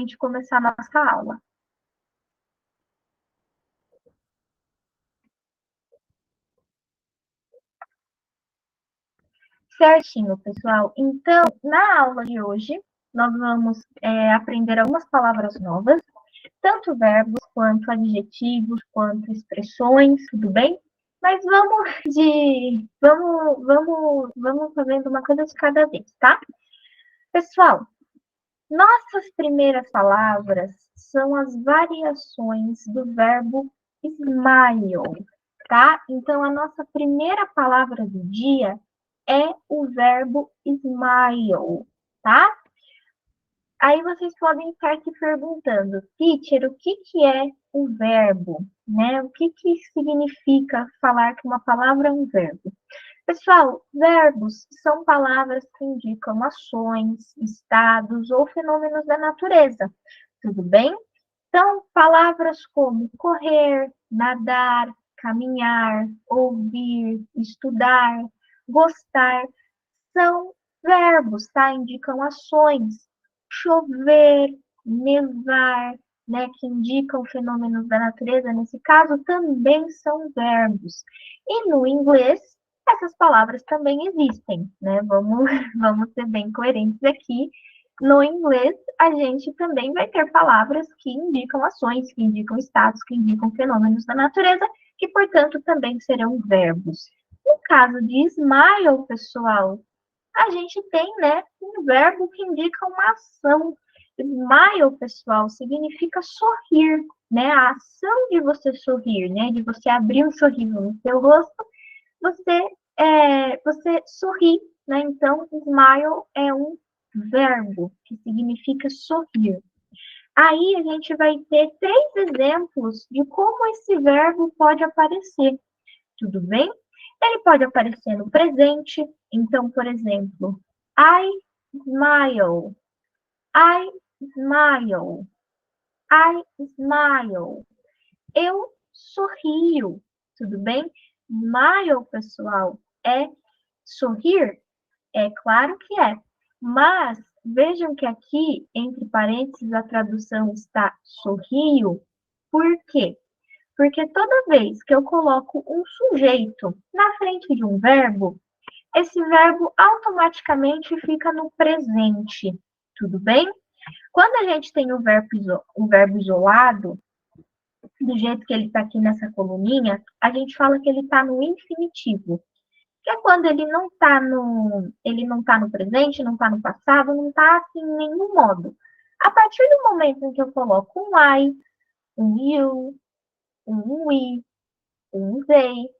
gente começar a nossa aula. Certinho, pessoal. Então, na aula de hoje, nós vamos aprender algumas palavras novas, tanto verbos, quanto adjetivos, quanto expressões, tudo bem? Mas vamos fazendo uma coisa de cada vez, tá? Pessoal, nossas primeiras palavras são as variações do verbo smile, tá? Então, a nossa primeira palavra do dia é o verbo smile, tá? Aí vocês podem estar se perguntando, teacher, o que é o verbo, né? O que significa falar que uma palavra é um verbo? Pessoal, verbos são palavras que indicam ações, estados ou fenômenos da natureza, tudo bem? Então, palavras como correr, nadar, caminhar, ouvir, estudar, gostar, são verbos, tá? Indicam ações. Chover, nevar, né? Que indicam fenômenos da natureza, nesse caso, também são verbos. E no inglês, essas palavras também existem, né? Vamos ser bem coerentes aqui. No inglês, a gente também vai ter palavras que indicam ações, que indicam estados, que indicam fenômenos da natureza, que, portanto, também serão verbos. No caso de smile, pessoal, a gente tem, né, um verbo que indica uma ação. Smile, pessoal, significa sorrir, né? A ação de você sorrir, né? De você abrir um sorriso no seu rosto, você sorri, né? Então, smile é um verbo que significa sorrir. Aí a gente vai ter 3 exemplos de como esse verbo pode aparecer. Tudo bem? Ele pode aparecer no presente. Então, por exemplo, I smile. I smile. I smile. Eu sorrio. Tudo bem? Smile, pessoal, é sorrir? É claro que é. Mas vejam que aqui, entre parênteses, a tradução está sorrio. Por quê? Porque toda vez que eu coloco um sujeito na frente de um verbo, esse verbo automaticamente fica no presente. Tudo bem? Quando a gente tem o verbo isolado, do jeito que ele está aqui nessa coluninha, a gente fala que ele está no infinitivo. Que é quando ele não tá no presente, não está no passado, não está assim em nenhum modo. A partir do momento em que eu coloco um I, um you, um we, um they,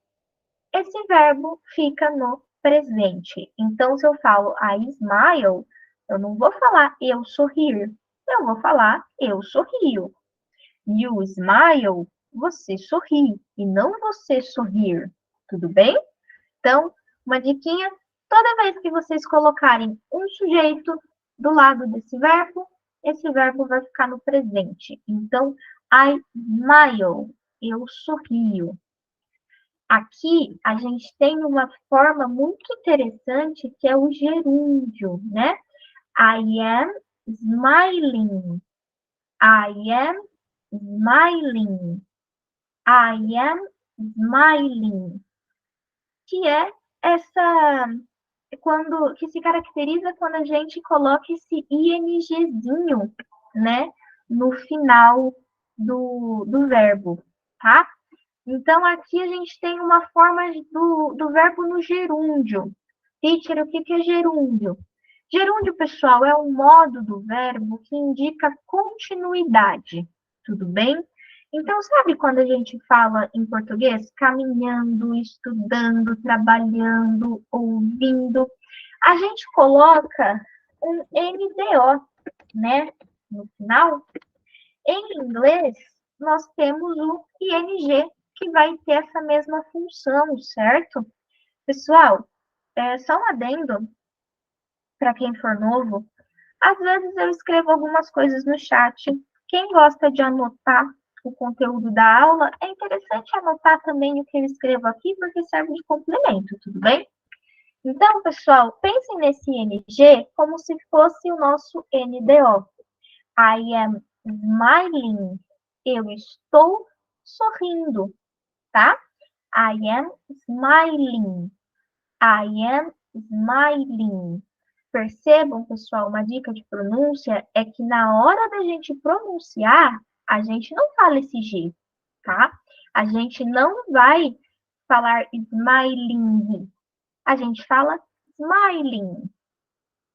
esse verbo fica no presente. Então, se eu falo I smile, eu não vou falar eu sorrir, eu vou falar eu sorrio. You smile, você sorri, e não você sorrir. Tudo bem? Então, uma diquinha, toda vez que vocês colocarem um sujeito do lado desse verbo, esse verbo vai ficar no presente. Então, I smile, eu sorrio. Aqui, a gente tem uma forma muito interessante, que é o gerúndio, né? I am smiling. I am smiling. I am smiling. Que é que se caracteriza quando a gente coloca esse ingzinho, né? No final do verbo, tá? Então, aqui a gente tem uma forma do verbo no gerúndio. Teacher, o que é gerúndio? Gerúndio, pessoal, é um modo do verbo que indica continuidade. Tudo bem? Então, sabe quando a gente fala em português? Caminhando, estudando, trabalhando, ouvindo. A gente coloca um NDO, né? No final. Em inglês, nós temos o ING, que vai ter essa mesma função, certo? Pessoal, só um adendo para quem for novo. Às vezes eu escrevo algumas coisas no chat. Quem gosta de anotar o conteúdo da aula, é interessante anotar também o que eu escrevo aqui, porque serve de complemento, tudo bem? Então, pessoal, pensem nesse ING como se fosse o nosso NDO. I am smiling. Eu estou sorrindo, tá? I am smiling. I am smiling. Percebam, pessoal, uma dica de pronúncia é que na hora da gente pronunciar, a gente não fala esse G, tá? A gente não vai falar smiling. A gente fala smiling,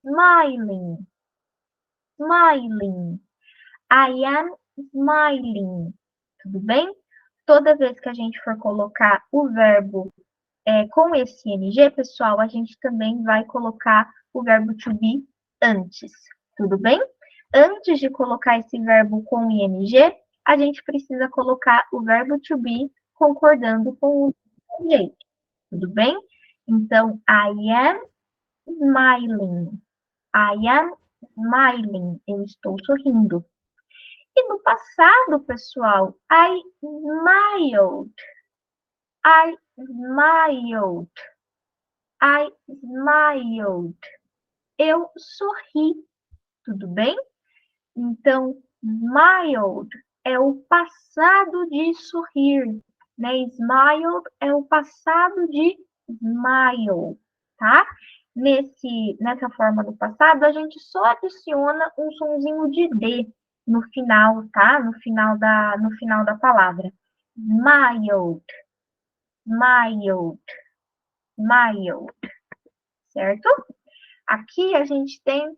smiling, smiling. I am smiling. Tudo bem? Toda vez que a gente for colocar o verbo com esse ing, pessoal, a gente também vai colocar o verbo to be antes. Tudo bem? Antes de colocar esse verbo com ing, a gente precisa colocar o verbo to be concordando com o sujeito. Tudo bem? Então, I am smiling. I am smiling. Eu estou sorrindo. E no passado, pessoal, I smiled. I smiled. I smiled. Eu sorri. Tudo bem? Então, smiled é o passado de sorrir, né? Smiled é o passado de smile, tá? Nessa forma do passado, a gente só adiciona um sonzinho de D no final, tá? No final da palavra. Smiled, smiled, smiled, certo? Aqui a gente tem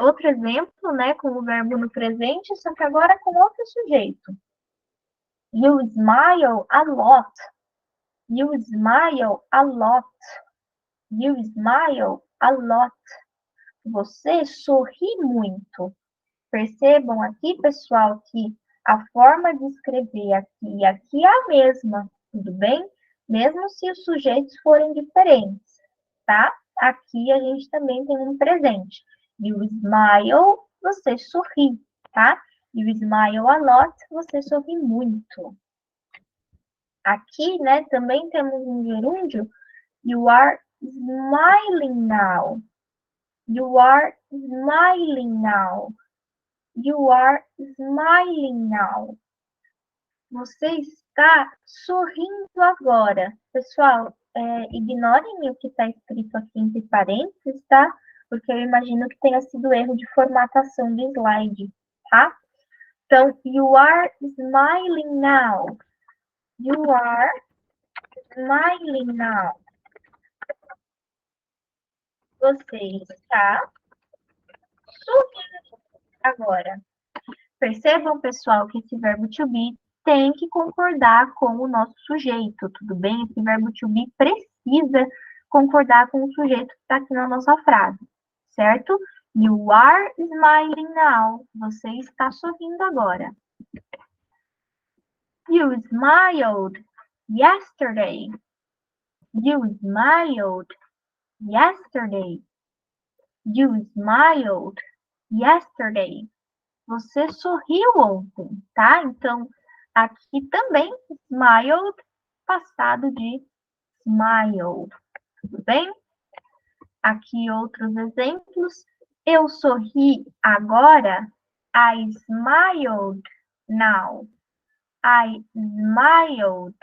outro exemplo, né, com o verbo no presente, só que agora com outro sujeito. You smile a lot. You smile a lot. You smile a lot. Você sorri muito. Percebam aqui, pessoal, que a forma de escrever aqui e aqui é a mesma, tudo bem? Mesmo se os sujeitos forem diferentes, tá? Aqui a gente também tem um presente. You smile, você sorri, tá? You smile a lot, você sorri muito. Aqui, né, também temos um gerúndio. You are smiling now. You are smiling now. You are smiling now. Você está sorrindo agora. Pessoal, ignorem o que está escrito aqui entre parênteses, tá? Porque eu imagino que tenha sido erro de formatação do slide, tá? Então, you are smiling now. You are smiling now. Você está sorrindo agora. Percebam, pessoal, que esse verbo to be tem que concordar com o nosso sujeito, tudo bem? Esse verbo to be precisa concordar com o sujeito que está aqui na nossa frase, certo? You are smiling now. Você está sorrindo agora. You smiled yesterday. You smiled yesterday. You smiled yesterday. Você sorriu ontem, tá? Então, aqui também, smiled, passado de smile. Tudo bem? Aqui outros exemplos. Eu sorri agora. I smiled now. I smiled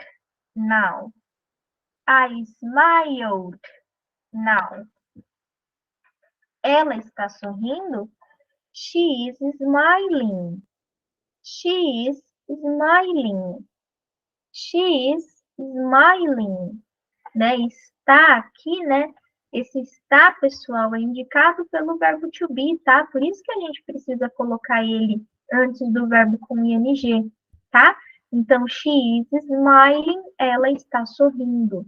now. I smiled now. Ela está sorrindo? She is smiling. She is smiling. She is smiling. Né? Está aqui, né? Esse está, pessoal, é indicado pelo verbo to be, tá? Por isso que a gente precisa colocar ele antes do verbo com ing, tá? Então, she is smiling, ela está sorrindo.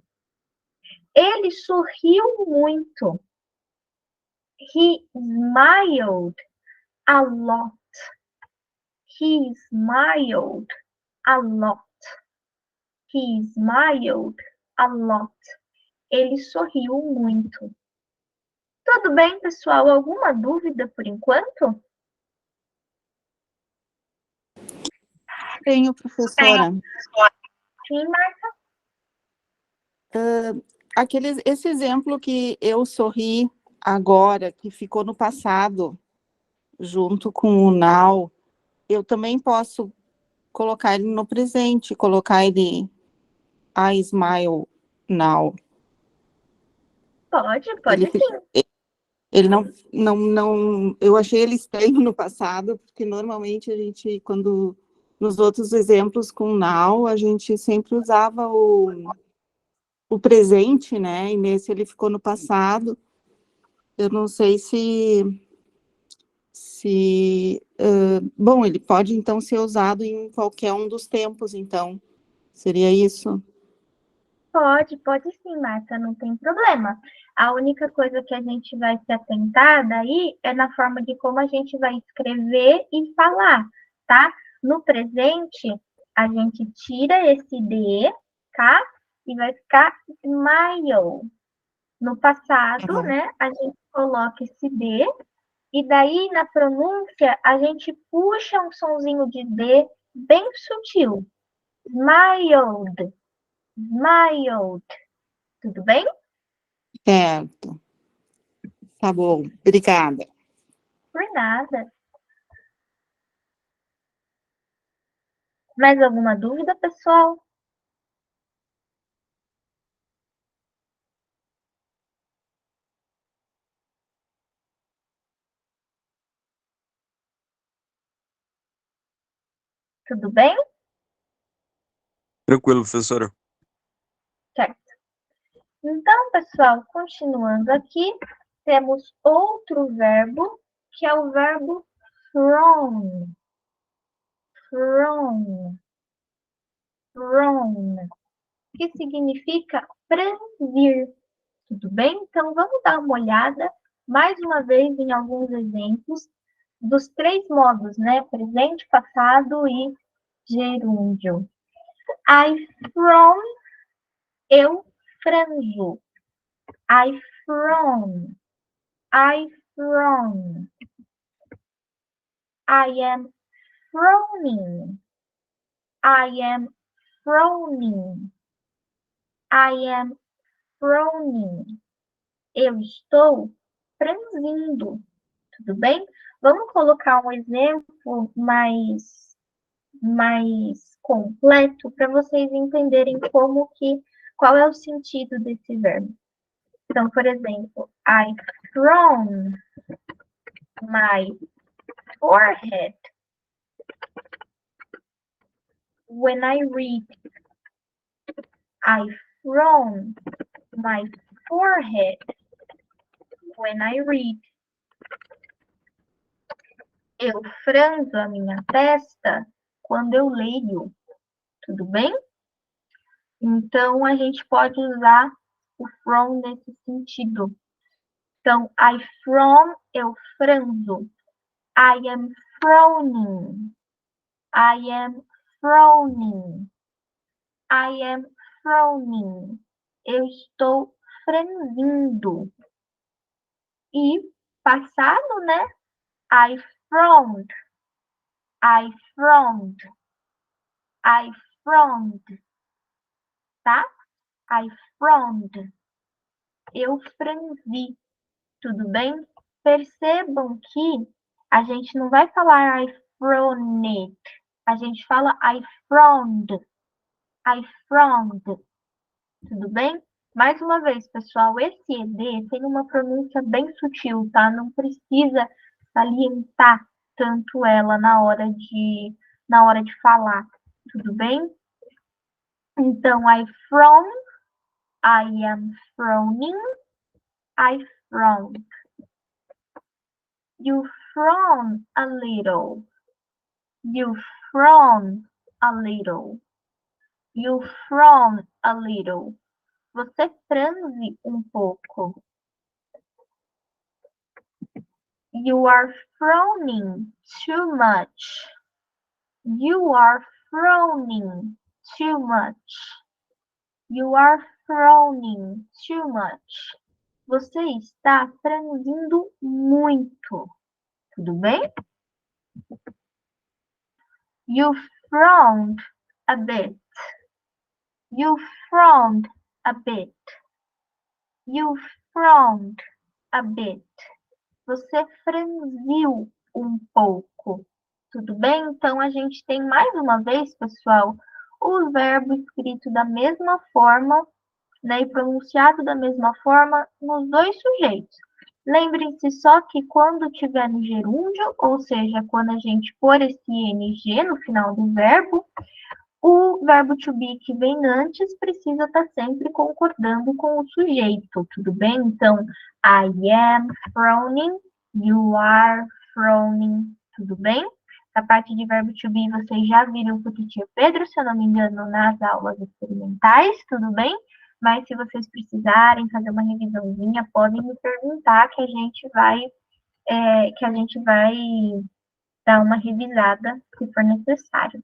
Ele sorriu muito. He smiled a lot. He smiled a lot. He smiled a lot. Ele sorriu muito. Tudo bem, pessoal? Alguma dúvida por enquanto? Tenho, professora. Sim, Marta? Esse exemplo que eu sorri agora, que ficou no passado, junto com o now, eu também posso colocar ele no presente, colocar ele I smile now. Pode Ele, sim. ele não, eu achei ele estranho no passado, porque normalmente a gente, quando, nos outros exemplos com now, a gente sempre usava o presente, né, e nesse ele ficou no passado. Eu não sei bom, ele pode então ser usado em qualquer um dos tempos, então, seria isso? Pode sim, Marta, não tem problema. A única coisa que a gente vai se atentar daí é na forma de como a gente vai escrever e falar, tá? No presente, a gente tira esse D, tá? E vai ficar smile. No passado, né, a gente coloca esse D, e daí na pronúncia a gente puxa um sonzinho de D bem sutil. Smiled, smiled. Tudo bem? Certo. Tá bom, obrigada. Por nada. Mais alguma dúvida, pessoal? Tudo bem? Tranquilo, professora. Certo. Então, pessoal, continuando aqui, temos outro verbo, que é o verbo from. From. From. Que significa franzir. Tudo bem? Então, vamos dar uma olhada, mais uma vez, em alguns exemplos dos três modos, né? Presente, passado e gerúndio. I from, eu franzo. I from. I from. I am frowning. I am frowning. I am frowning. Eu estou franzindo. Tudo bem? Vamos colocar um exemplo mais completo para vocês entenderem qual é o sentido desse verbo. Então, por exemplo, I frown my forehead when I read. I frown my forehead when I read. Eu franzo a minha testa quando eu leio. Tudo bem? Então, a gente pode usar o from nesse sentido. Então, I frown, eu franzo. I am frowning. I am frowning. I am frowning. Eu estou franzindo. E passado, né? I frowned. I frowned. I frowned. Tá? I frowned. Eu franzi. Tudo bem? Percebam que a gente não vai falar I frowned. A gente fala I frowned. I frowned. Tudo bem? Mais uma vez, pessoal, esse ED tem uma pronúncia bem sutil, tá? Não precisa salientar tanto ela na hora de falar. Tudo bem? Então, I frown, I am frowning, I frown. You frown a little. You frown a little. You frown a little. Você franze um pouco. You are frowning too much. You are frowning too much. You are frowning too much. Você está franzindo muito. Tudo bem? You frowned a bit. You frowned a bit. You frowned a bit. Você franziu um pouco. Tudo bem? Então, a gente tem mais uma vez, pessoal, o verbo escrito da mesma forma, né, e pronunciado da mesma forma nos dois sujeitos. Lembrem-se só que quando tiver no gerúndio, ou seja, quando a gente pôr esse ing no final do verbo, o verbo to be que vem antes precisa estar sempre concordando com o sujeito, tudo bem? Então, I am frowning, you are frowning, tudo bem? A parte de verbo to be vocês já viram com o tio Pedro, se eu não me engano, nas aulas experimentais, tudo bem? Mas se vocês precisarem fazer uma revisãozinha, podem me perguntar que a gente vai dar uma revisada se for necessário.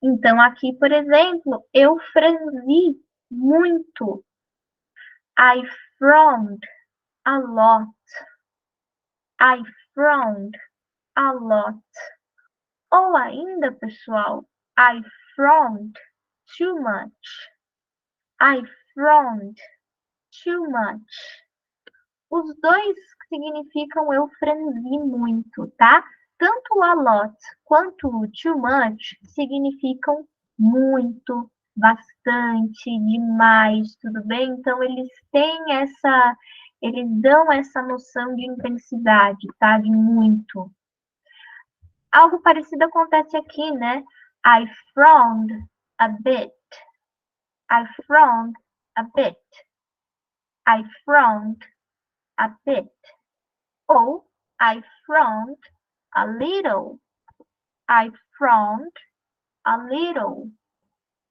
Então, aqui, por exemplo, eu franzi muito. I frowned a lot. I frowned a lot. Ou ainda, pessoal, I frowned too much. I frowned too much. Os dois significam eu franzi muito, tá? Tanto a lot quanto o too much significam muito, bastante, demais, tudo bem? Então, eles dão essa noção de intensidade, tá? De muito. Algo parecido acontece aqui, né? I frowned a bit. I frowned a bit. I frowned a bit. Ou I frowned a little. I frowned a little.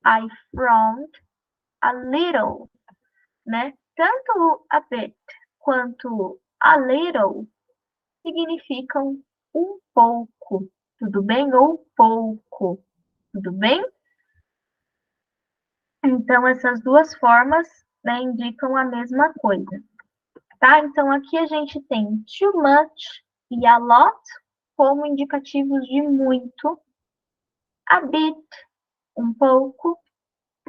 I frowned a little, né? Tanto a bit quanto a little significam um pouco, tudo bem? Ou pouco, tudo bem? Então, essas duas formas, né, indicam a mesma coisa, tá? Então, aqui a gente tem too much e a lot como indicativos de muito, a bit, um pouco,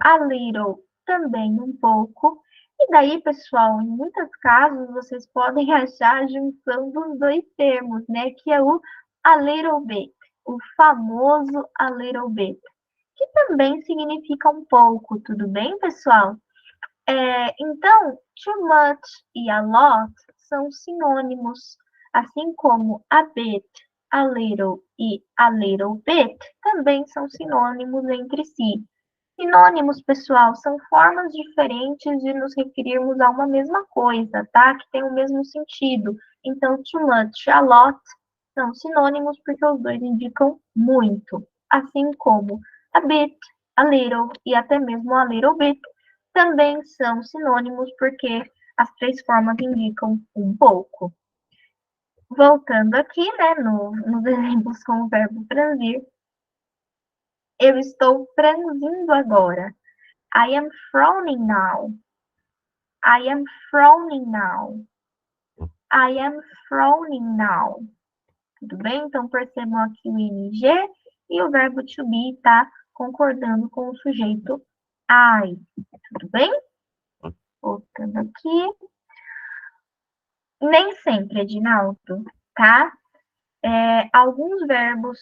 a little, também um pouco. E daí, pessoal, em muitos casos, vocês podem achar a junção dos dois termos, né? Que é o a little bit, o famoso a little bit, que também significa um pouco, tudo bem, pessoal? Então, too much e a lot são sinônimos, assim como a bit, a little e a little bit também são sinônimos entre si. Sinônimos, pessoal, são formas diferentes de nos referirmos a uma mesma coisa, tá? Que tem o mesmo sentido. Então, too much, a lot são sinônimos porque os dois indicam muito, assim como a bit, a little e até mesmo a little bit também são sinônimos porque as três formas indicam um pouco. Voltando aqui, né, nos exemplos com o verbo franzir, eu estou franzindo agora. I am frowning now. I am frowning now. I am frowning now. Tudo bem? Então, percebam aqui o ing e o verbo to be está concordando com o sujeito I. Tudo bem? Voltando aqui. Nem sempre, Edinaldo, tá? Alguns verbos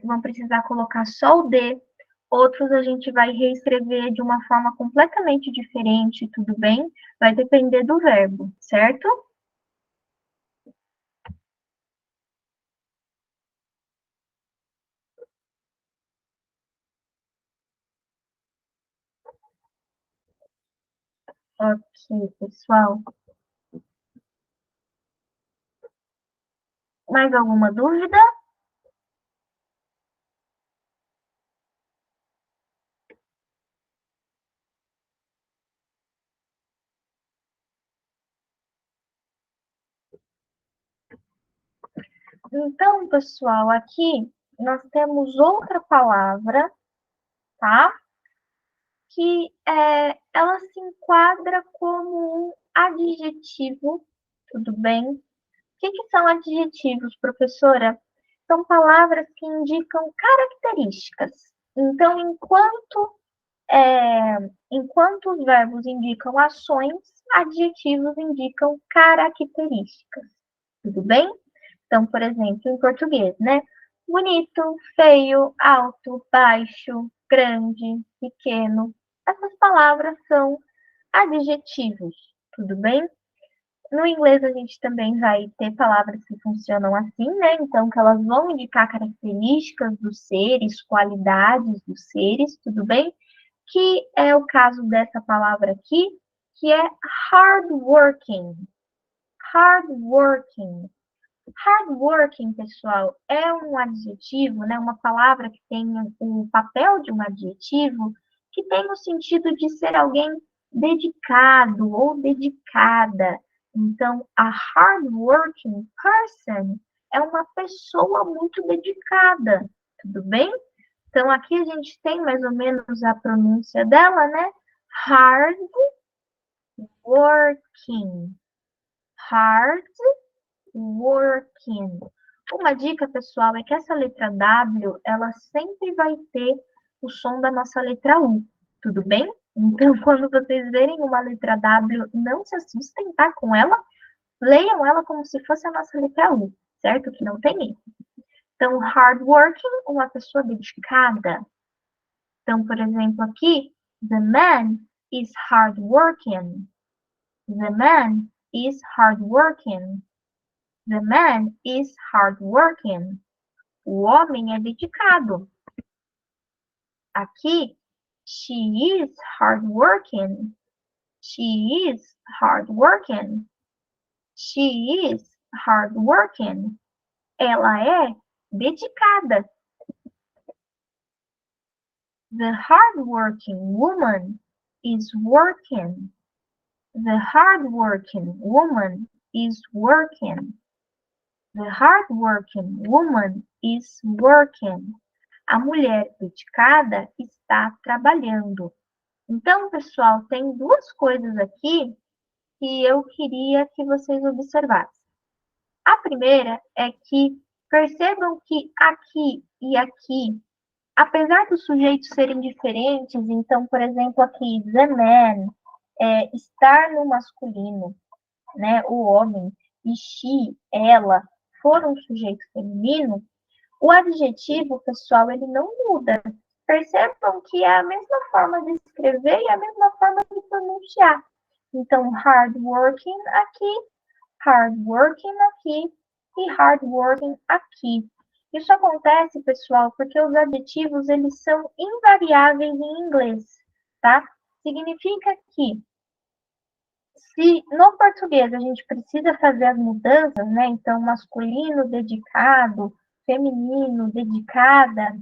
vão precisar colocar só o D, outros a gente vai reescrever de uma forma completamente diferente, tudo bem? Vai depender do verbo, certo? Ok, pessoal. Mais alguma dúvida? Então, pessoal, aqui nós temos outra palavra, tá? Que ela se enquadra como um adjetivo, tudo bem? O que são adjetivos, professora? São palavras que indicam características. Então, enquanto os verbos indicam ações, adjetivos indicam características. Tudo bem? Então, por exemplo, em português, né? Bonito, feio, alto, baixo, grande, pequeno. Essas palavras são adjetivos, tudo bem? No inglês, a gente também vai ter palavras que funcionam assim, né? Então, que elas vão indicar características dos seres, qualidades dos seres, tudo bem? Que é o caso dessa palavra aqui, que é hardworking. Hardworking. Hardworking, pessoal, é um adjetivo, né? Uma palavra que tem o papel de um adjetivo, que tem o sentido de ser alguém dedicado ou dedicada. Então, a hardworking person é uma pessoa muito dedicada, tudo bem? Então, aqui a gente tem mais ou menos a pronúncia dela, né? Hardworking. Hardworking. Uma dica, pessoal, é que essa letra W, ela sempre vai ter o som da nossa letra U, tudo bem? Então, quando vocês verem uma letra W, não se assustem, tá? Com ela, leiam ela como se fosse a nossa letra U, certo? Que não tem erro. Então, hardworking, uma pessoa dedicada. Então, por exemplo, aqui, the man is hardworking. The man is hardworking. The man is hardworking. O homem é dedicado. Aqui, she is hardworking. She is hardworking. She is hardworking. Ela é dedicada. The hardworking woman is working. The hardworking woman is working. The hardworking woman is working. A mulher dedicada está trabalhando. Então, pessoal, tem duas coisas aqui que eu queria que vocês observassem. A primeira é que percebam que aqui e aqui, apesar dos sujeitos serem diferentes, então, por exemplo, aqui, the man, estar no masculino, né, o homem, e she, ela, for um sujeito feminino, o adjetivo, pessoal, ele não muda. Percebam que é a mesma forma de escrever e a mesma forma de pronunciar. Então, hardworking aqui e hardworking aqui. Isso acontece, pessoal, porque os adjetivos, eles são invariáveis em inglês, tá? Significa que se no português a gente precisa fazer as mudanças, né? Então, masculino, dedicado, feminino, dedicada,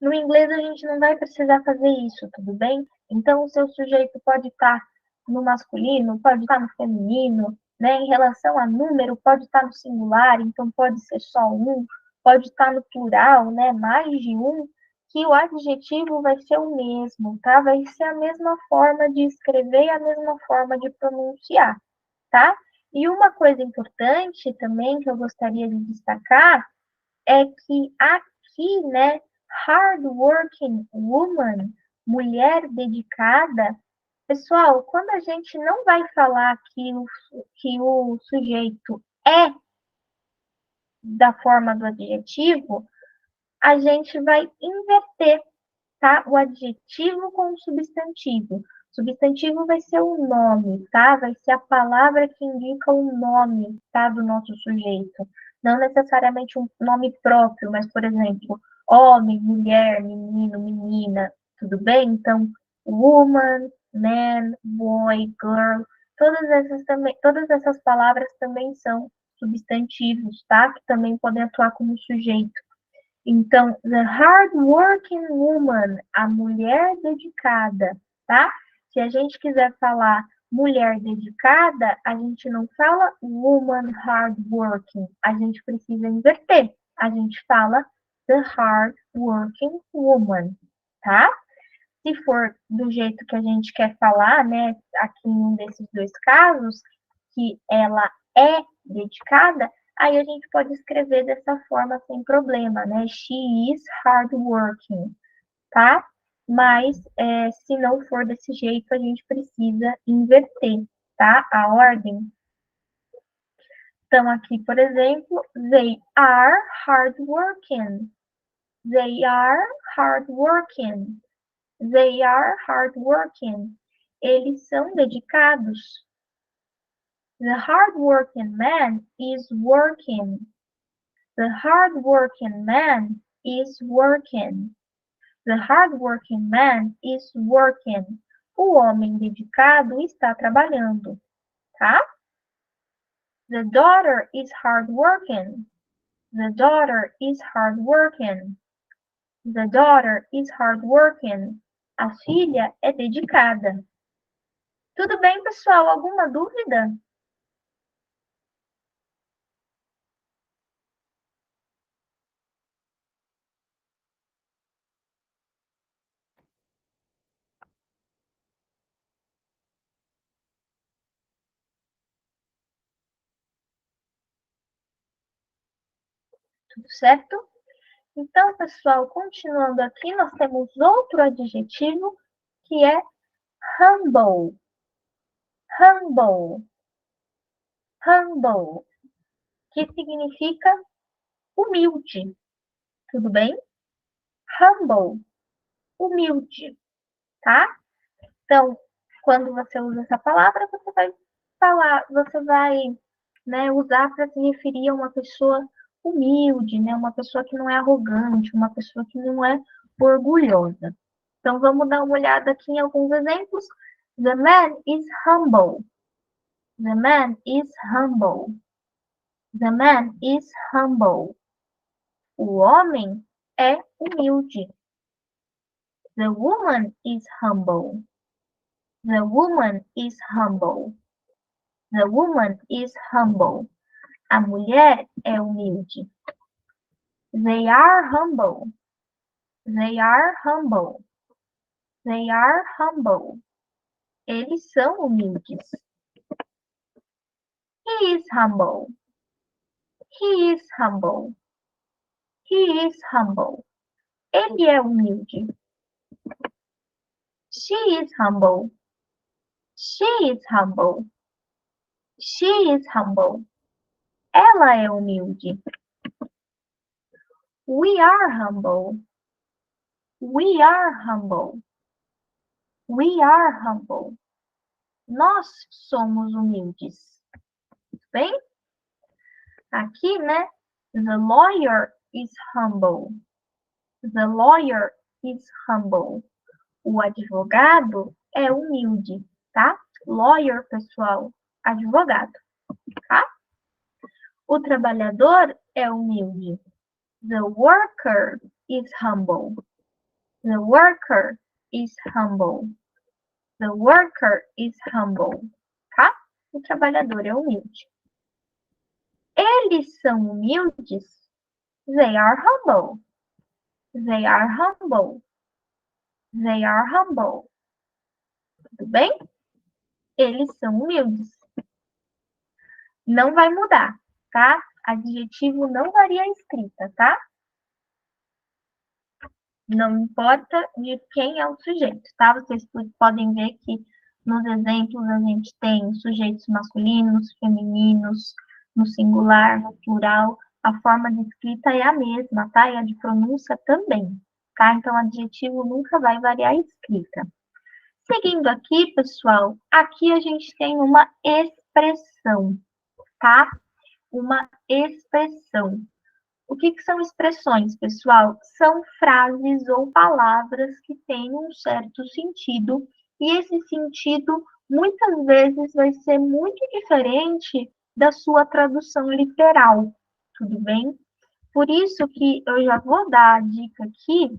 no inglês a gente não vai precisar fazer isso, tudo bem? Então, o seu sujeito pode estar no masculino, pode estar no feminino, né? Em relação a número, pode estar no singular, então pode ser só um, pode estar no plural, né? Mais de um, que o adjetivo vai ser o mesmo, tá? Vai ser a mesma forma de escrever e a mesma forma de pronunciar, tá? E uma coisa importante também que eu gostaria de destacar é que aqui, né, hardworking woman, mulher dedicada, pessoal, quando a gente não vai falar que o sujeito é da forma do adjetivo, a gente vai inverter, tá? O adjetivo com o substantivo. Substantivo vai ser o nome, tá? Vai ser a palavra que indica o nome, tá? Do nosso sujeito. Não necessariamente um nome próprio, mas, por exemplo, homem, mulher, menino, menina, tudo bem? Então, woman, man, boy, girl, todas essas palavras também são substantivos, tá? Que também podem atuar como sujeito. Então, the hardworking woman, a mulher dedicada, tá? Se a gente quiser falar mulher dedicada, a gente não fala woman hardworking, a gente precisa inverter. A gente fala the hardworking woman, tá? Se for do jeito que a gente quer falar, né, aqui em um desses dois casos, que ela é dedicada, aí a gente pode escrever dessa forma sem problema, né? She is hardworking, tá? Mas se não for desse jeito, a gente precisa inverter, tá? A ordem. Então, aqui, por exemplo, they are hardworking. They are hardworking. They are hardworking. Eles são dedicados. The hardworking man is working. The hardworking man is working. The hardworking man is working. O homem dedicado está trabalhando, tá? The daughter is hardworking. The daughter is hardworking. The daughter is hardworking. A filha é dedicada. Tudo bem, pessoal? Alguma dúvida? Tudo certo? Então, pessoal, continuando aqui, nós temos outro adjetivo que é humble. Humble. Humble. Que significa humilde. Tudo bem? Humble. Humilde. Tá? Então, quando você usa essa palavra, você vai falar, você vai, né, usar para se referir a uma pessoa humilde, né, uma pessoa que não é arrogante, uma pessoa que não é orgulhosa. Então, vamos dar uma olhada aqui em alguns exemplos. The man is humble. The man is humble. The man is humble. O homem é humilde. The woman is humble. The woman is humble. The woman is humble. A mulher é humilde. They are humble. They are humble. They are humble. Eles são humildes. He is humble. He is humble. He is humble. Ele é humilde. She is humble. She is humble. She is humble. Ela é humilde. We are humble. We are humble. We are humble. Nós somos humildes. Bem? Aqui, né? The lawyer is humble. The lawyer is humble. O advogado é humilde, tá? Lawyer, pessoal, advogado, tá? O trabalhador é humilde. The worker is humble. The worker is humble. The worker is humble, tá? O trabalhador é humilde. Eles são humildes. They are humble. They are humble. They are humble. Tudo bem? Eles são humildes. Não vai mudar, tá? Adjetivo não varia a escrita, tá? Não importa de quem é o sujeito, tá? Vocês podem ver que nos exemplos a gente tem sujeitos masculinos, femininos, no singular, no plural. A forma de escrita é a mesma, tá? E a de pronúncia também, tá? Então, adjetivo nunca vai variar a escrita. Seguindo aqui, pessoal, aqui a gente tem uma expressão, tá? Uma expressão. O que são expressões, pessoal? São frases ou palavras que têm um certo sentido, e esse sentido muitas vezes vai ser muito diferente da sua tradução literal, tudo bem? Por isso que eu já vou dar a dica aqui,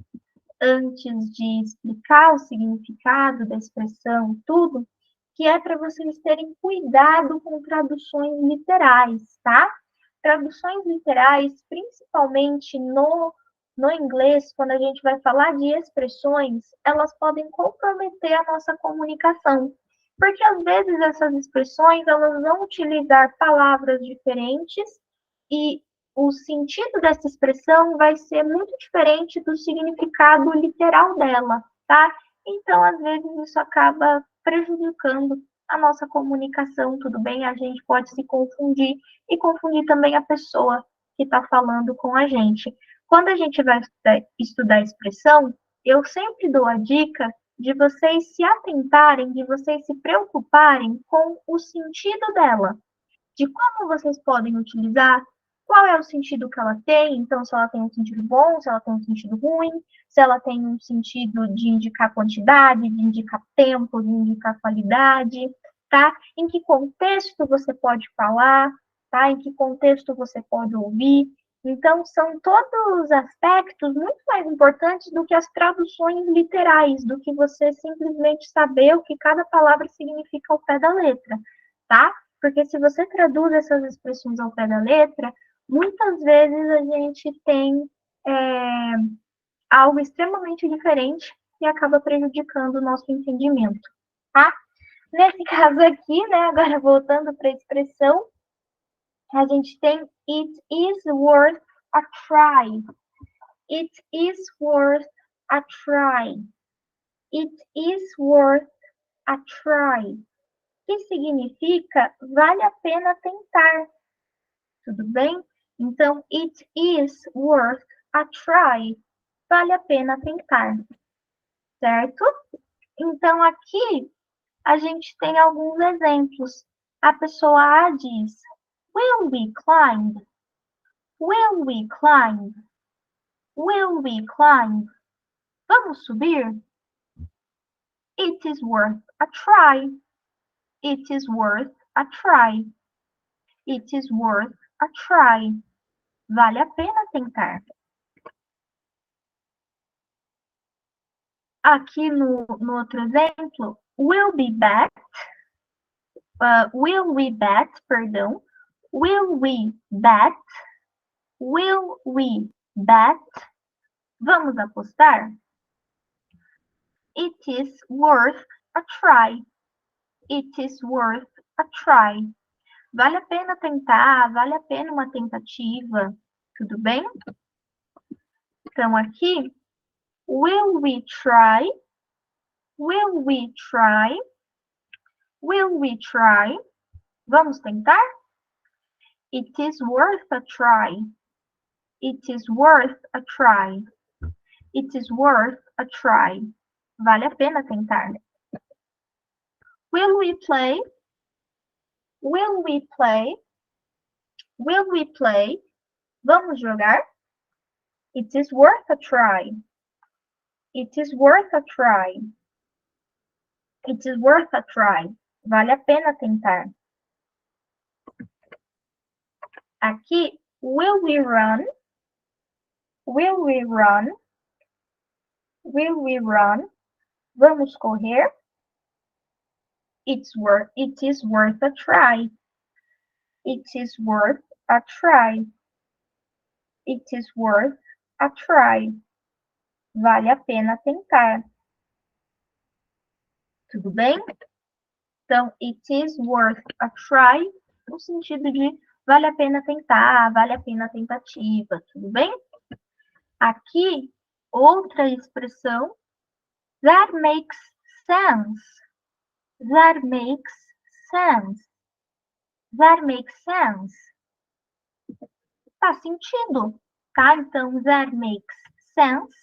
antes de explicar o significado da expressão, tudo, que é para vocês terem cuidado com traduções literais, tá? Traduções literais, principalmente no inglês, quando a gente vai falar de expressões, elas podem comprometer a nossa comunicação. Porque às vezes essas expressões, elas vão utilizar palavras diferentes e o sentido dessa expressão vai ser muito diferente do significado literal dela, tá? Então, às vezes, isso acaba prejudicando a nossa comunicação, tudo bem? A gente pode se confundir e confundir também a pessoa que está falando com a gente. Quando a gente vai estudar expressão, eu sempre dou a dica de vocês se atentarem, de vocês se preocuparem com o sentido dela, de como vocês podem utilizar, qual é o sentido que ela tem, então se ela tem um sentido bom, se ela tem um sentido ruim, se ela tem um sentido de indicar quantidade, de indicar tempo, de indicar qualidade, tá? Em que contexto você pode falar, tá? Em que contexto você pode ouvir. Então, são todos aspectos muito mais importantes do que as traduções literais, do que você simplesmente saber o que cada palavra significa ao pé da letra, tá? Porque se você traduz essas expressões ao pé da letra, muitas vezes a gente tem algo extremamente diferente e acaba prejudicando o nosso entendimento, tá? Nesse caso aqui, né, agora voltando para a expressão, a gente tem it is worth a try. It is worth a try. It is worth a try. Que significa vale a pena tentar. Tudo bem? Então, it is worth a try. Vale a pena tentar. Certo? Então, aqui a gente tem alguns exemplos. A pessoa A diz: Will we climb? Will we climb? Will we climb? Vamos subir? It is worth a try. It is worth a try. It is worth a try. Vale a pena tentar. Aqui no outro exemplo, will we bet? Will we bet, perdão. Will we bet? Will we bet? Vamos apostar? It is worth a try. It is worth a try. Vale a pena tentar, vale a pena uma tentativa. Tudo bem? Então, aqui, will we try? Will we try? Will we try? Vamos tentar? It is worth a try. It is worth a try. It is worth a try. Vale a pena tentar. Will we play? Will we play? Will we play? Vamos jogar? It is worth a try. It is worth a try. It is worth a try. Vale a pena tentar. Aqui, will we run? Will we run? Will we run? Vamos correr? It is worth a try. It is worth a try. It is worth a try. Vale a pena tentar. Tudo bem? Então, it is worth a try, no sentido de vale a pena tentar, vale a pena a tentativa, tudo bem? Aqui, outra expressão, that makes sense. That makes sense. That makes sense. Faz sentido, tá? Então, that makes sense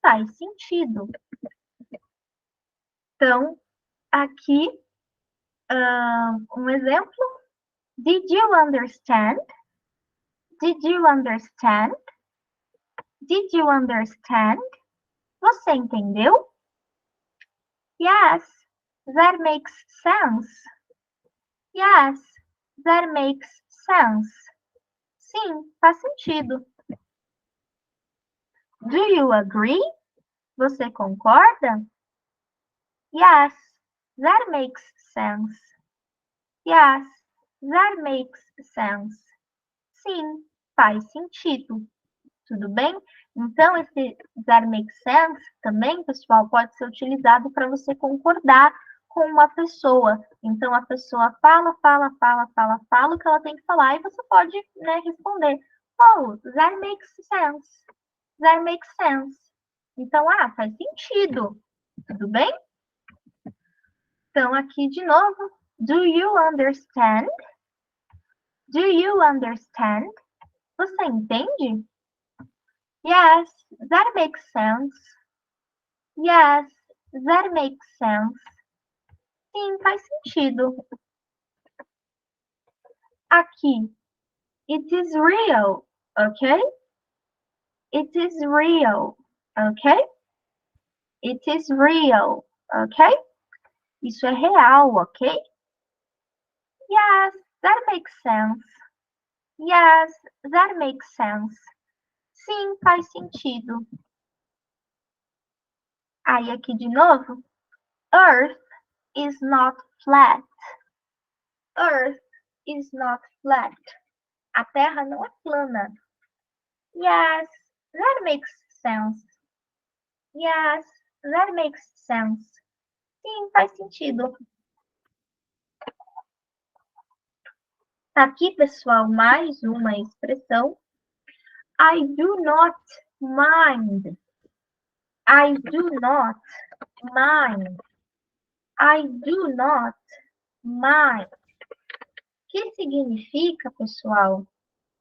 faz sentido. Então, aqui, um exemplo. Did you understand? Did you understand? Did you understand? Você entendeu? Yes, that makes sense. Yes, that makes sense. Sim, faz sentido. Do you agree? Você concorda? Yes, that makes sense. Yes, that makes sense. Sim, faz sentido. Tudo bem? Então, esse that makes sense também, pessoal, pode ser utilizado para você concordar com uma pessoa. Então, a pessoa fala o que ela tem que falar e você pode, né, responder. Oh, that makes sense. That makes sense. Então, faz sentido. Tudo bem? Então, aqui de novo, Do you understand? Do you understand? Você entende? Yes, that makes sense. Yes, that makes sense. Sim, faz sentido. Aqui, it is real, okay? It is real, okay? It is real, okay? Isso é real, ok? Yes, that makes sense. Yes, that makes sense. Sim, faz sentido. Aí aqui de novo. Earth is not flat. Earth is not flat. A Terra não é plana. Yes, that makes sense. Yes, that makes sense. Sim, faz sentido. Aqui, pessoal, mais uma expressão. I do not mind. I do not mind. I do not mind. Que significa, pessoal?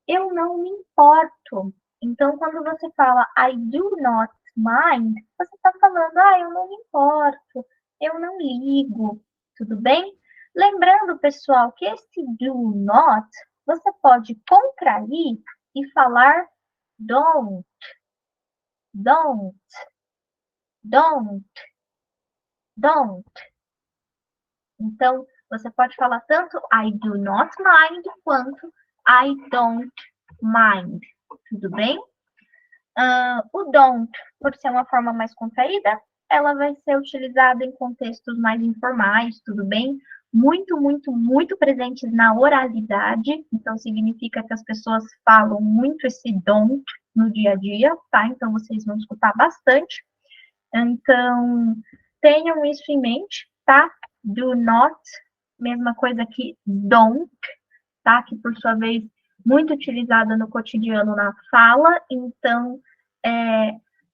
Eu não me importo. Então, quando você fala I do not mind, você está falando, eu não me importo, eu não ligo, tudo bem? Lembrando, pessoal, que esse do not, você pode contrair e falar don't, don't, don't, don't. Então, você pode falar tanto I do not mind quanto I don't mind. Tudo bem? O don't, por ser uma forma mais contraída, ela vai ser utilizada em contextos mais informais, tudo bem? Muito, muito, muito presentes na oralidade. Então, significa que as pessoas falam muito esse don't no dia a dia, tá? Então, vocês vão escutar bastante. Então, tenham isso em mente, tá? Do not, mesma coisa que don't, tá? Que por sua vez muito utilizada no cotidiano na fala, então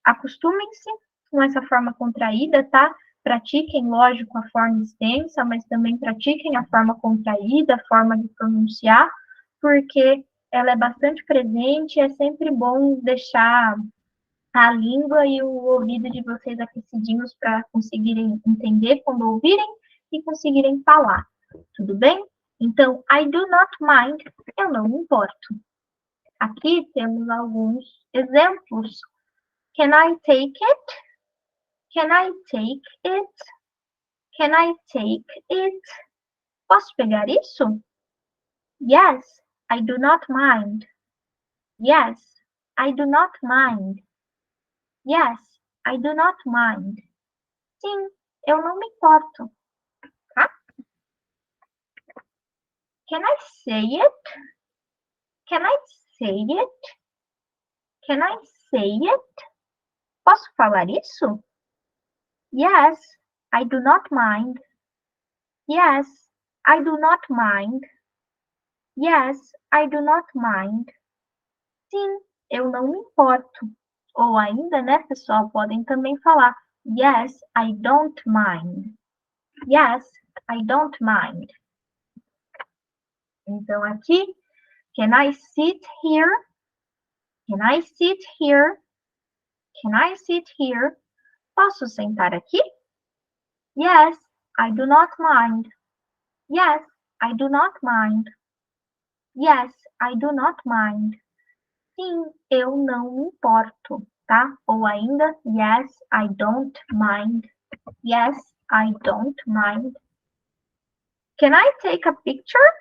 acostumem-se com essa forma contraída, tá? Pratiquem, lógico, a forma extensa, mas também pratiquem a forma contraída, a forma de pronunciar, porque ela é bastante presente, é sempre bom deixar a língua e o ouvido de vocês aquecidinhos para conseguirem entender quando ouvirem e conseguirem falar. Tudo bem? Então, I do not mind, eu não me importo. Aqui temos alguns exemplos. Can I take it? Can I take it? Can I take it? Posso pegar isso? Yes, I do not mind. Yes, I do not mind. Yes, I do not mind. Sim, eu não me importo. Tá? Can I say it? Can I say it? Can I say it? Posso falar isso? Yes, I do not mind. Yes, I do not mind. Yes, I do not mind. Sim, eu não me importo. Ou ainda, né, pessoal, podem também falar yes, I don't mind. Yes, I don't mind. Então, aqui, can I sit here? Can I sit here? Can I sit here? Posso sentar aqui? Yes, I do not mind. Yes, I do not mind. Yes, I do not mind. Sim, eu não me importo, tá? Ou ainda, yes, I don't mind. Yes, I don't mind. Can I take a picture?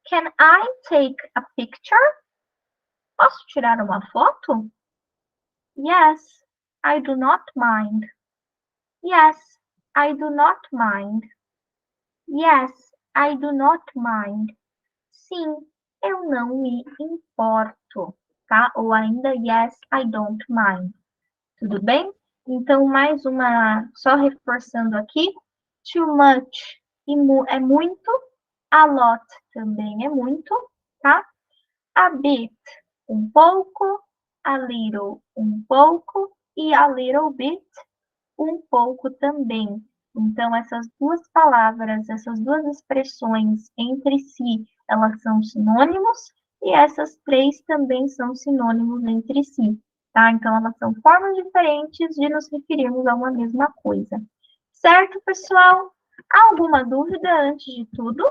Can I take a picture? Posso tirar uma foto? Yes, I do not mind. Yes, I do not mind. Yes, I do not mind. Sim, eu não me importo, tá? Ou ainda, yes, I don't mind. Tudo bem? Então, mais uma, só reforçando aqui, too much é muito, a lot também é muito, tá? A bit, um pouco, a little, um pouco, e a little bit, um pouco também. Então, essas duas palavras, essas duas expressões entre si, elas são sinônimos e essas três também são sinônimos entre si, tá? Então, elas são formas diferentes de nos referirmos a uma mesma coisa. Certo, pessoal? Alguma dúvida antes de tudo?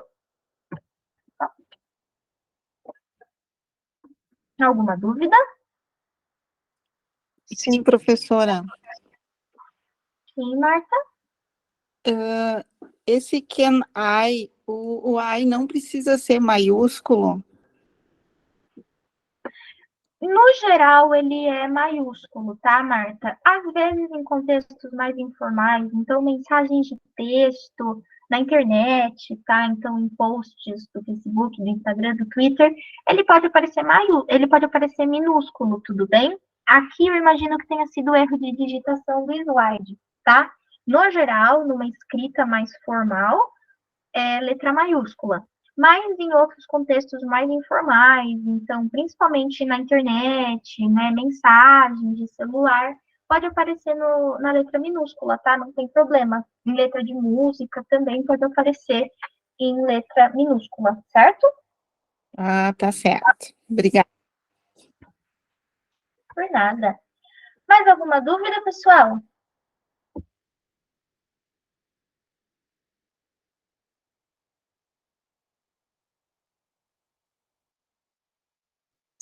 Alguma dúvida? Sim, professora. Sim, Marta? Esse can I, o I não precisa ser maiúsculo? No geral, ele é maiúsculo, tá, Marta? Às vezes, em contextos mais informais, então, mensagens de texto na internet, tá? Então, em posts do Facebook, do Instagram, do Twitter, ele pode aparecer ele pode aparecer minúsculo, tudo bem? Aqui eu imagino que tenha sido erro de digitação do slide, tá? No geral, numa escrita mais formal, é letra maiúscula. Mas em outros contextos mais informais, então, principalmente na internet, né, mensagens de celular, pode aparecer na letra minúscula, tá? Não tem problema. Em letra de música também pode aparecer em letra minúscula, certo? Ah, tá certo. Obrigada. Por nada. Mais alguma dúvida, pessoal?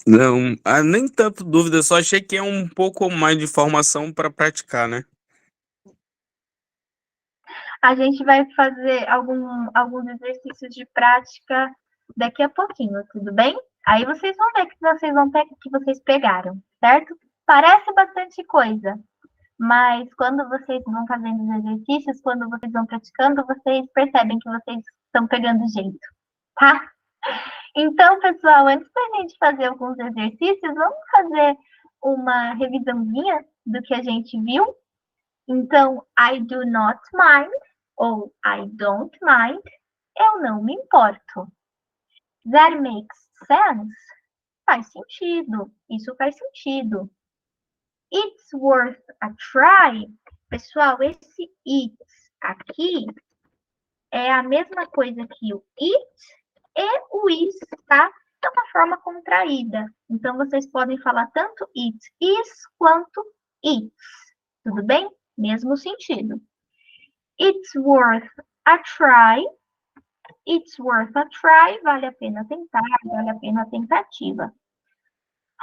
Não, nem tanto dúvida, só achei que é um pouco mais de informação para praticar, né? A gente vai fazer alguns exercícios de prática daqui a pouquinho, tudo bem? Aí vocês vão ver que vocês vão ter que vocês pegaram, certo? Parece bastante coisa, mas quando vocês vão fazendo os exercícios, quando vocês vão praticando, vocês percebem que vocês estão pegando jeito, tá? Então, pessoal, antes da gente fazer alguns exercícios, vamos fazer uma revisãozinha do que a gente viu. Então, I do not mind ou I don't mind, eu não me importo. That makes sense? Faz sentido, isso faz sentido. It's worth a try. Pessoal, esse it aqui é a mesma coisa que o it e o is, tá? É uma forma contraída. Então, vocês podem falar tanto it is quanto it's. Tudo bem? Mesmo sentido. It's worth a try. It's worth a try. Vale a pena tentar, vale a pena a tentativa.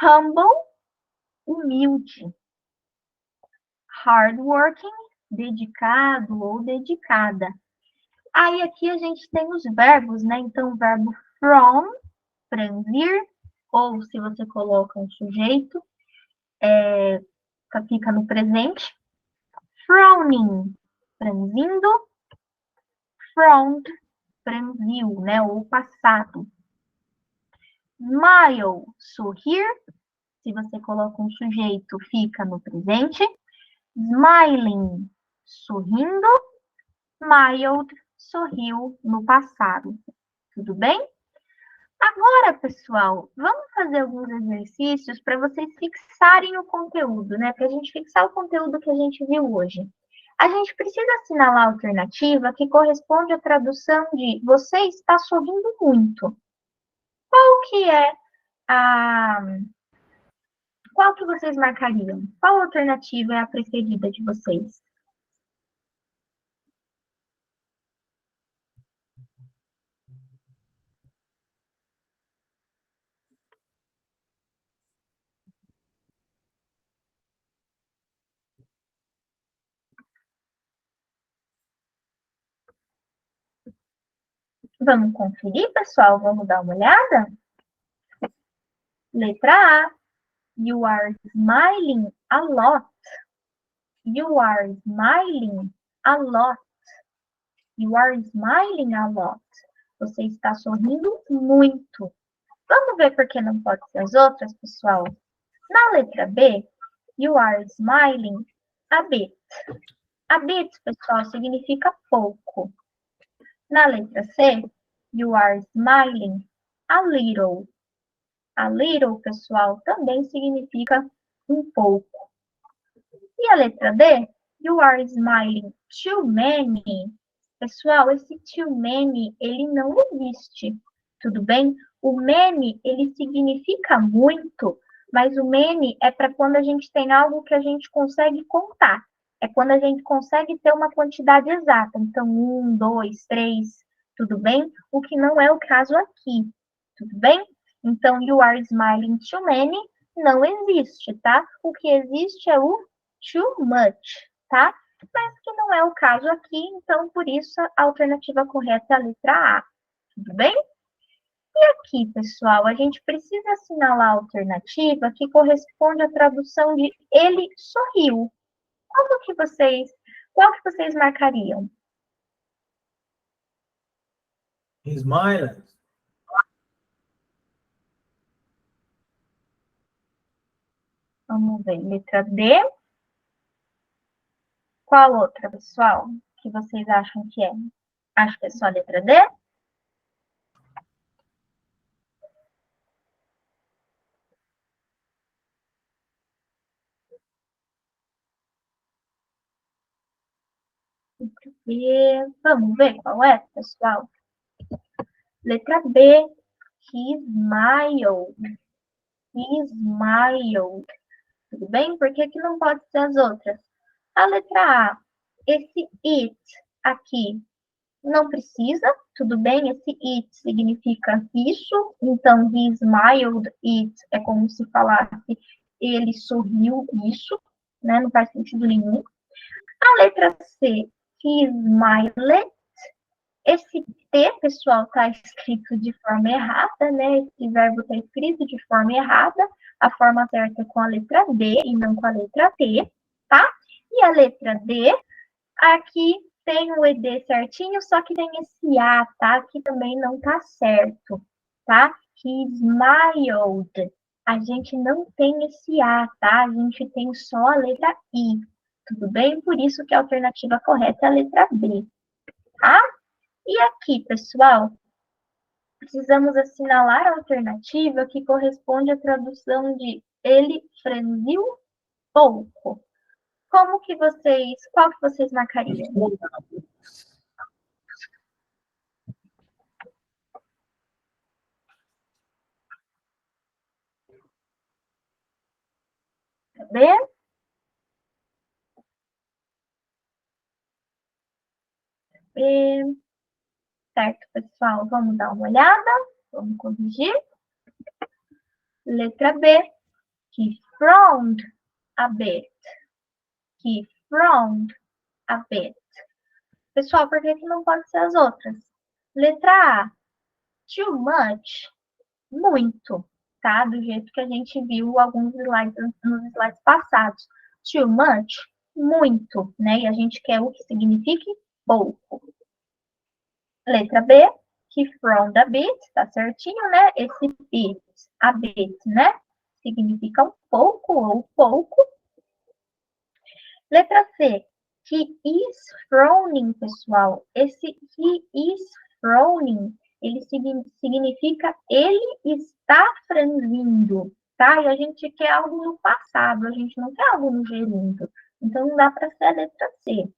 Humble, humilde. Hardworking, dedicado ou dedicada. Aí aqui a gente tem os verbos, né? Então, o verbo from, franzir, ou se você coloca um sujeito, fica no presente. Frowning, franzindo. Frowned, franziu, né? Ou passado. Smile, sorrir. Se você coloca um sujeito, fica no presente. Smiling, sorrindo. Smiled, sorriu no passado. Tudo bem? Agora, pessoal, vamos fazer alguns exercícios para vocês fixarem o conteúdo, né? Para a gente fixar o conteúdo que a gente viu hoje. A gente precisa assinalar a alternativa que corresponde à tradução de você está sorrindo muito. Qual que é a... Qual que vocês marcariam? Qual alternativa é a preferida de vocês? Vamos conferir, pessoal? Vamos dar uma olhada? Letra A. You are smiling a lot. You are smiling a lot. You are smiling a lot. Você está sorrindo muito. Vamos ver por que não pode ser as outras, pessoal? Na letra B, you are smiling a bit. A bit, pessoal, significa pouco. Na letra C, you are smiling a little. A little, pessoal, também significa um pouco. E a letra D, You are smiling too many. Pessoal, esse too many, ele não existe, tudo bem? O many, ele significa muito, mas o many é para quando a gente tem algo que a gente consegue contar. É quando a gente consegue ter uma quantidade exata. Então, 1, 2, 3, tudo bem? O que não é o caso aqui, tudo bem? Então, you are smiling too many não existe, tá? O que existe é o too much, tá? Mas que não é o caso aqui, então, por isso, a alternativa correta é a letra A, tudo bem? E aqui, pessoal, a gente precisa assinalar a alternativa que corresponde à tradução de ele sorriu. Qual que vocês marcariam? Smiling. Vamos ver, letra D. Qual outra, pessoal, que vocês acham que é? Acho que é só a letra D? E vamos ver qual é, pessoal? Letra B, he smiled. He smiled. Tudo bem? Por que que não pode ser as outras? A letra A, esse it aqui não precisa, tudo bem? Esse it significa isso, então he smiled it é como se falasse ele sorriu isso, né? Não faz sentido nenhum. A letra C, he smiled. Esse T, pessoal, está escrito de forma errada, né? Esse verbo está escrito de forma errada. A forma certa é com a letra D e não com a letra T, tá? E a letra D, aqui tem o ED certinho, só que tem esse A, tá? Que também não tá certo, tá? He smiled. A gente não tem esse A, tá? A gente tem só a letra I. Tudo bem? Por isso que a alternativa correta é a letra B, tá? E aqui, pessoal, precisamos assinalar a alternativa que corresponde à tradução de ele franziu pouco. Qual que vocês marcariam? Cadê? Certo, pessoal, vamos dar uma olhada, vamos corrigir. Letra B, he frowned a bit. He frowned a bit. Pessoal, por que não pode ser as outras? Letra A, too much, muito, tá? Do jeito que a gente viu alguns slides nos slides passados. Too much, muito, né? E a gente quer o que signifique pouco. Letra B, he frowned a bit, tá certinho, né? Esse bit, a bit, né? Significa um pouco ou pouco. Letra C, he is frowning, pessoal. Esse he is frowning, ele significa ele está franzindo, tá? E a gente quer algo no passado, a gente não quer algo no gerúndio. Então, não dá para ser a letra C.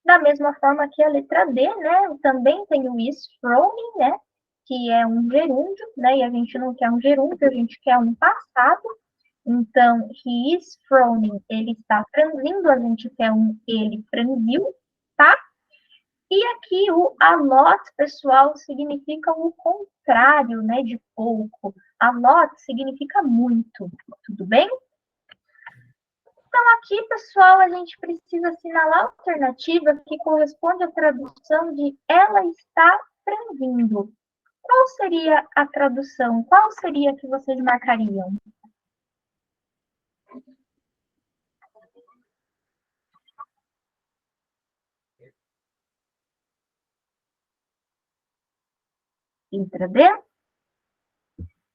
Da mesma forma que a letra D, né? Também tem o is frowning, né? Que é um gerúndio, né? E a gente não quer um gerúndio, a gente quer um passado. Então, he is frowning, ele está franzindo, a gente quer um ele franziu, tá? E aqui o a lot, pessoal, significa o contrário, né, de pouco. A lot significa muito, tudo bem? Então, aqui, pessoal, a gente precisa assinalar a alternativa que corresponde à tradução de ela está franzindo. Qual seria a tradução? Qual seria a que vocês marcariam? Letra D?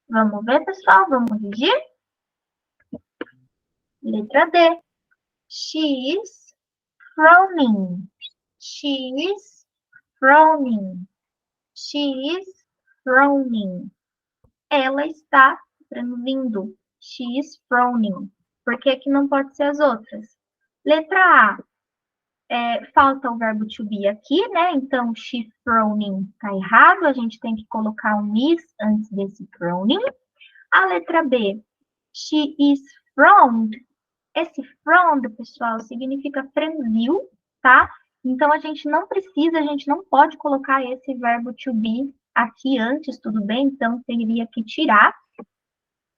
Vamos ver, pessoal? Vamos corrigir? Letra D. She is frowning. She is frowning. She is frowning. Ela está franzindo. She is frowning. Por que que não pode ser as outras? Letra A. falta o verbo to be aqui, né? Então, she frowning tá errado, a gente tem que colocar um is antes desse frowning. A letra B, she is frowned. Esse frowned, pessoal, significa franziu, tá? Então, a gente não pode colocar esse verbo to be aqui antes, tudo bem? Então, teria que tirar.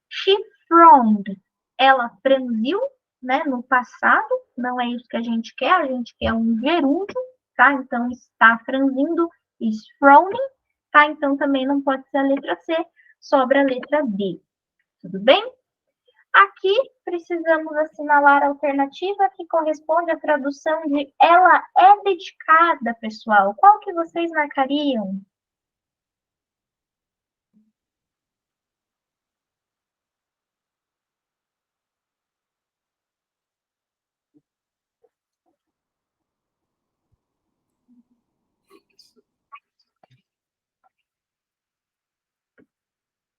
She frowned. Ela franziu, né, no passado. Não é isso que a gente quer um gerúndio, tá? Então, está franzindo, is frowning, tá? Então, também não pode ser a letra C, sobra a letra D. Tudo bem? Aqui, precisamos assinalar a alternativa que corresponde à tradução de ela é dedicada, pessoal. Qual que vocês marcariam?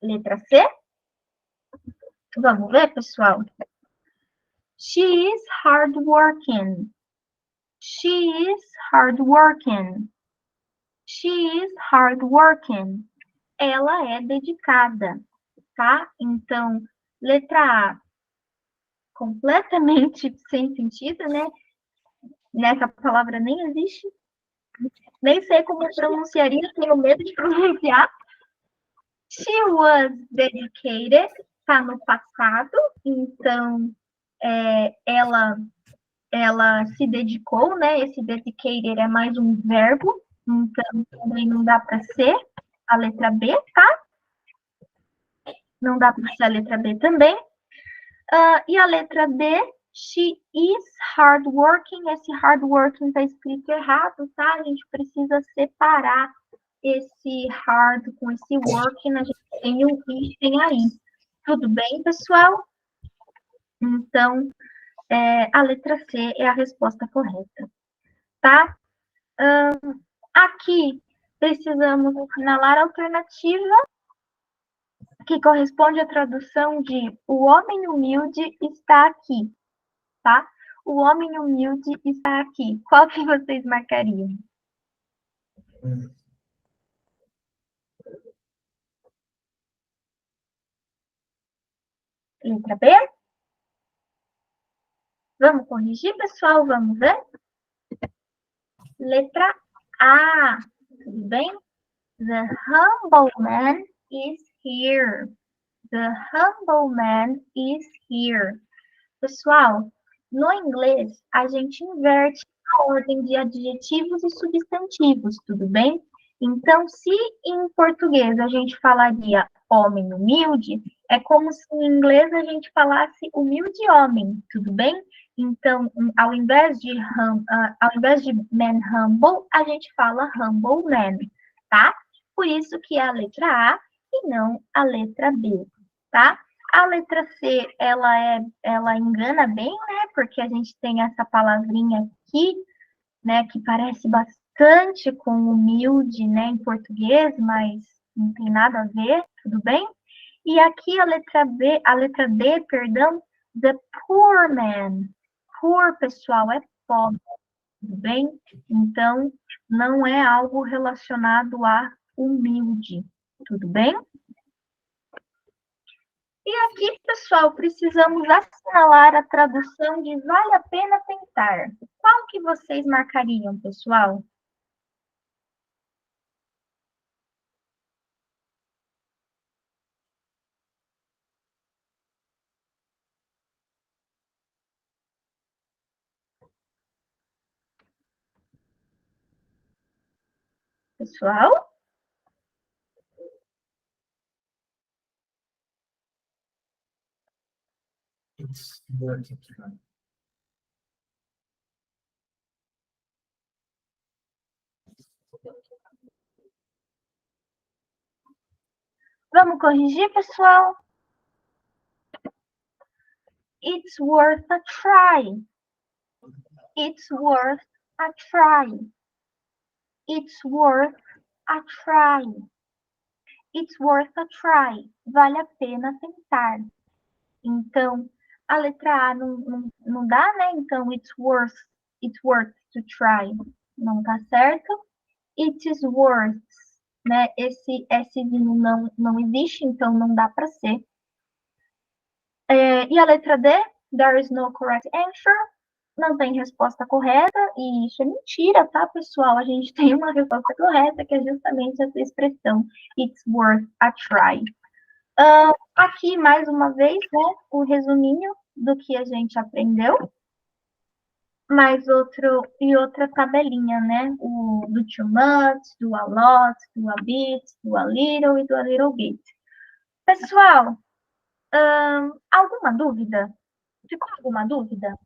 Letra C? Vamos ver, pessoal? She is hardworking. She is hardworking. She is hardworking. Ela é dedicada, tá? Então, letra A, completamente sem sentido, né? Nessa palavra nem existe. Nem sei como eu pronunciaria, tenho medo de pronunciar. She was dedicated, tá no passado, então ela se dedicou, né? Esse dedicated é mais um verbo, então também não dá para ser a letra B, tá? Não dá para ser a letra B também. E a letra D, she is hardworking. Esse hardworking está escrito errado, tá? A gente precisa separar esse hard com esse working. A gente tem o I, tem aí. Tudo bem, pessoal? Então, a letra C é a resposta correta, tá? Aqui, precisamos assinalar a alternativa que corresponde à tradução de o homem humilde está aqui, tá? O homem humilde está aqui. Qual que vocês marcariam? Letra B? Vamos corrigir, pessoal? Vamos ver? Letra A. Tudo bem? The humble man is here. The humble man is here. Pessoal, no inglês, a gente inverte a ordem de adjetivos e substantivos, tudo bem? Então, se em português a gente falaria homem humilde, é como se em inglês a gente falasse humilde homem, tudo bem? Então, ao invés de man humble, a gente fala humble man, tá? Por isso que é a letra A e não a letra B, tá? A letra C, ela engana bem, né? Porque a gente tem essa palavrinha aqui, né? Que parece bastante com humilde, né? Em português, mas não tem nada a ver, tudo bem? E aqui a letra D, perdão, the poor man. Poor, pessoal, é pobre, tudo bem? Então, não é algo relacionado a humilde, tudo bem? E aqui, pessoal, precisamos assinalar a tradução de vale a pena tentar. Qual que vocês marcariam, pessoal? Pessoal? It's worth a try. Vamos corrigir, pessoal? It's worth a try. It's worth a try. It's worth a try. It's worth a try. Vale a pena tentar. Então, a letra A não dá, né? Então, it's worth It's worth to try. Não tá certo. It is worth, né? Esse Szinho não existe, então não dá para ser. E a letra D? There is no correct answer. Não tem resposta correta, e isso é mentira, tá, pessoal? A gente tem uma resposta correta, que é justamente essa expressão, it's worth a try. Aqui, mais uma vez, né, o resuminho do que a gente aprendeu. Mais outra tabelinha, né? Do too much, do a lot, do a bit, do a little e do a little bit. Pessoal, alguma dúvida? Ficou alguma dúvida?